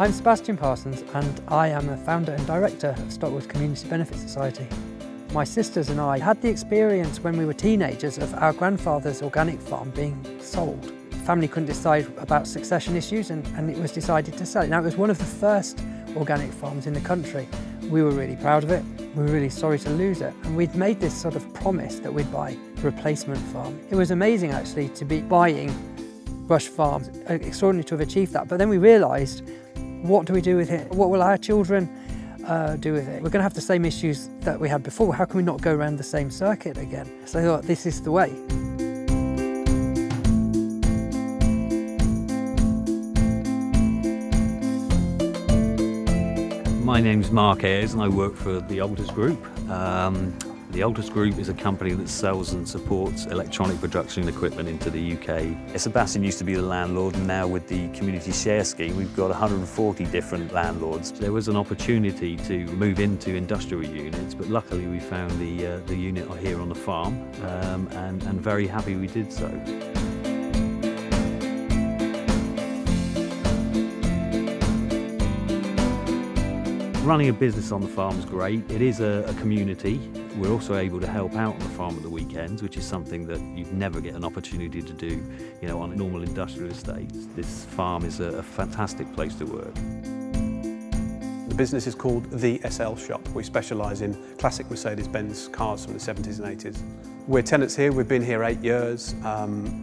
I'm Sebastian Parsons and I am a founder and director of Stockwood Community Benefit Society. My sisters and I had the experience when we were teenagers of our grandfather's organic farm being sold. The family couldn't decide about succession issues and it was decided to sell it. Now, it was one of the first organic farms in the country. We were really proud of it. We were really sorry to lose it. And we'd made this sort of promise that we'd buy a replacement farm. It was amazing actually to be buying Rush Farms. Extraordinary to have achieved that. But then we realised, what do we do with it? What will our children do with it? We're going to have the same issues that we had before. How can we not go around the same circuit again? So I thought, this is the way. My name's Mark Ayres and I work for the Alters Group. The Alters Group is a company that sells and supports electronic production equipment into the UK. Sebastian used to be the landlord, and now with the community share scheme we've got 140 different landlords. There was an opportunity to move into industrial units, but luckily we found the unit here on the farm and very happy we did so. Running a business on the farm is great. It is a community. We're also able to help out on the farm at the weekends, which is something that you'd never get an opportunity to do, on normal industrial estates. This farm is a fantastic place to work. The business is called the SL Shop. We specialise in classic Mercedes-Benz cars from the 70s and 80s. We're tenants here. We've been here 8 years.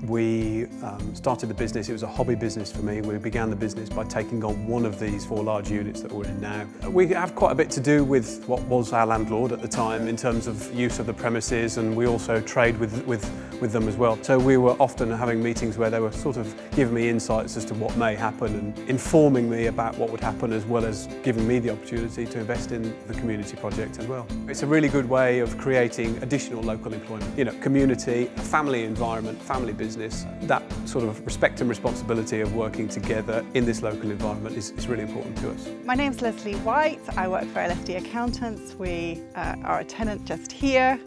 We started the business. It was a hobby business for me. We began the business by taking on one of these 4 large units that we're in now. We have quite a bit to do with what was our landlord at the time in terms of use of the premises, and we also trade with them as well. So we were often having meetings where they were sort of giving me insights as to what may happen and informing me about what would happen, as well as giving me the opportunity to invest in the community project as well. It's a really good way of creating additional local employment. Community, a family environment, family business, that sort of respect and responsibility of working together in this local environment is really important to us. My name's Leslie White. I work for LSD Accountants. We are a tenant just here.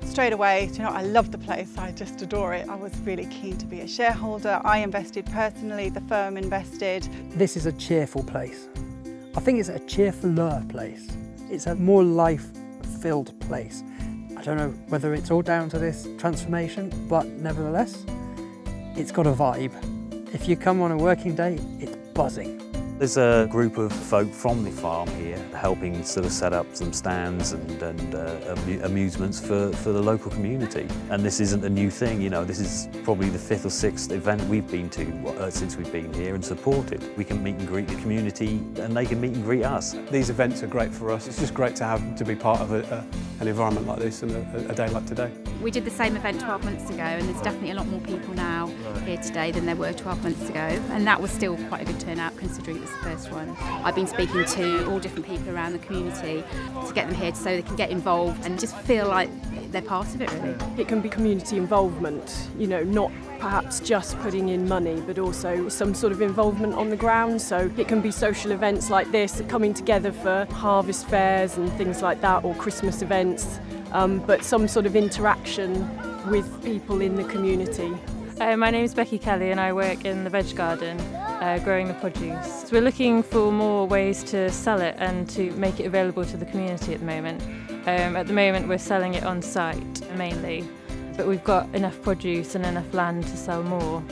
Straight away, I love the place, I just adore it. I was really keen to be a shareholder. I invested personally, the firm invested. This is a cheerful place. I think it's a cheerfuller place. It's a more life-filled place. I don't know whether it's all down to this transformation, but nevertheless, it's got a vibe. If you come on a working day, it's buzzing. There's a group of folk from the farm here helping sort of set up some stands and amusements for the local community. And this isn't a new thing, this is probably the 5th or 6th event we've been to since we've been here and supported. We can meet and greet the community and they can meet and greet us. These events are great for us. It's just great to be part of an environment like this and a day like today. We did the same event 12 months ago, and there's definitely a lot more people now here today than there were 12 months ago, and that was still quite a good turnout considering it was the first one. I've been speaking to all different people around the community to get them here so they can get involved and just feel like they're part of it, really. It can be community involvement, not perhaps just putting in money, but also some sort of involvement on the ground. So it can be social events like this, coming together for harvest fairs and things like that, or Christmas events, but some sort of interaction with people in the community. My name is Becky Kelly and I work in the veg garden, growing the produce. So we're looking for more ways to sell it and to make it available to the community at the moment. At the moment we're selling it on site mainly, but we've got enough produce and enough land to sell more.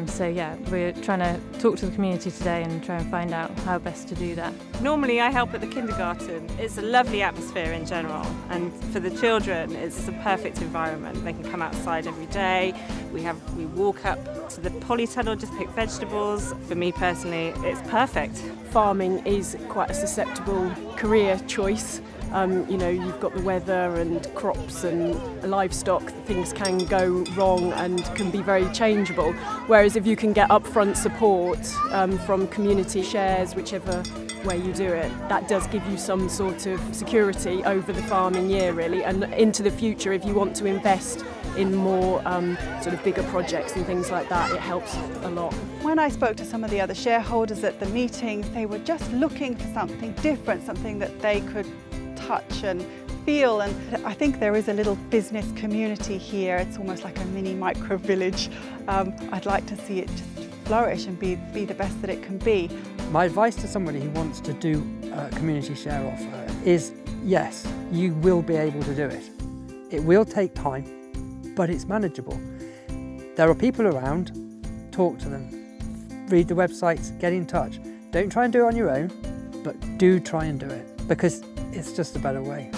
So yeah, we're trying to talk to the community today and try and find out how best to do that. Normally I help at the kindergarten. It's a lovely atmosphere in general, and for the children it's a perfect environment. They can come outside every day. We walk up to the polytunnel, just pick vegetables. For me personally, it's perfect. Farming is quite a susceptible career choice. You've got the weather and crops and livestock, things can go wrong and can be very changeable. Whereas if you can get upfront support from community shares, whichever way you do it, that does give you some sort of security over the farming year really, and into the future if you want to invest in more sort of bigger projects and things like that, it helps a lot. When I spoke to some of the other shareholders at the meetings, they were just looking for something different, something that they could touch and feel, and I think there is a little business community here. It's almost like a mini micro village. I'd like to see it just flourish and be the best that it can be. My advice to somebody who wants to do a community share offer is, yes, you will be able to do it. It will take time, but it's manageable. There are people around, talk to them, read the websites, get in touch. Don't try and do it on your own, but do try and do it, because it's just a better way.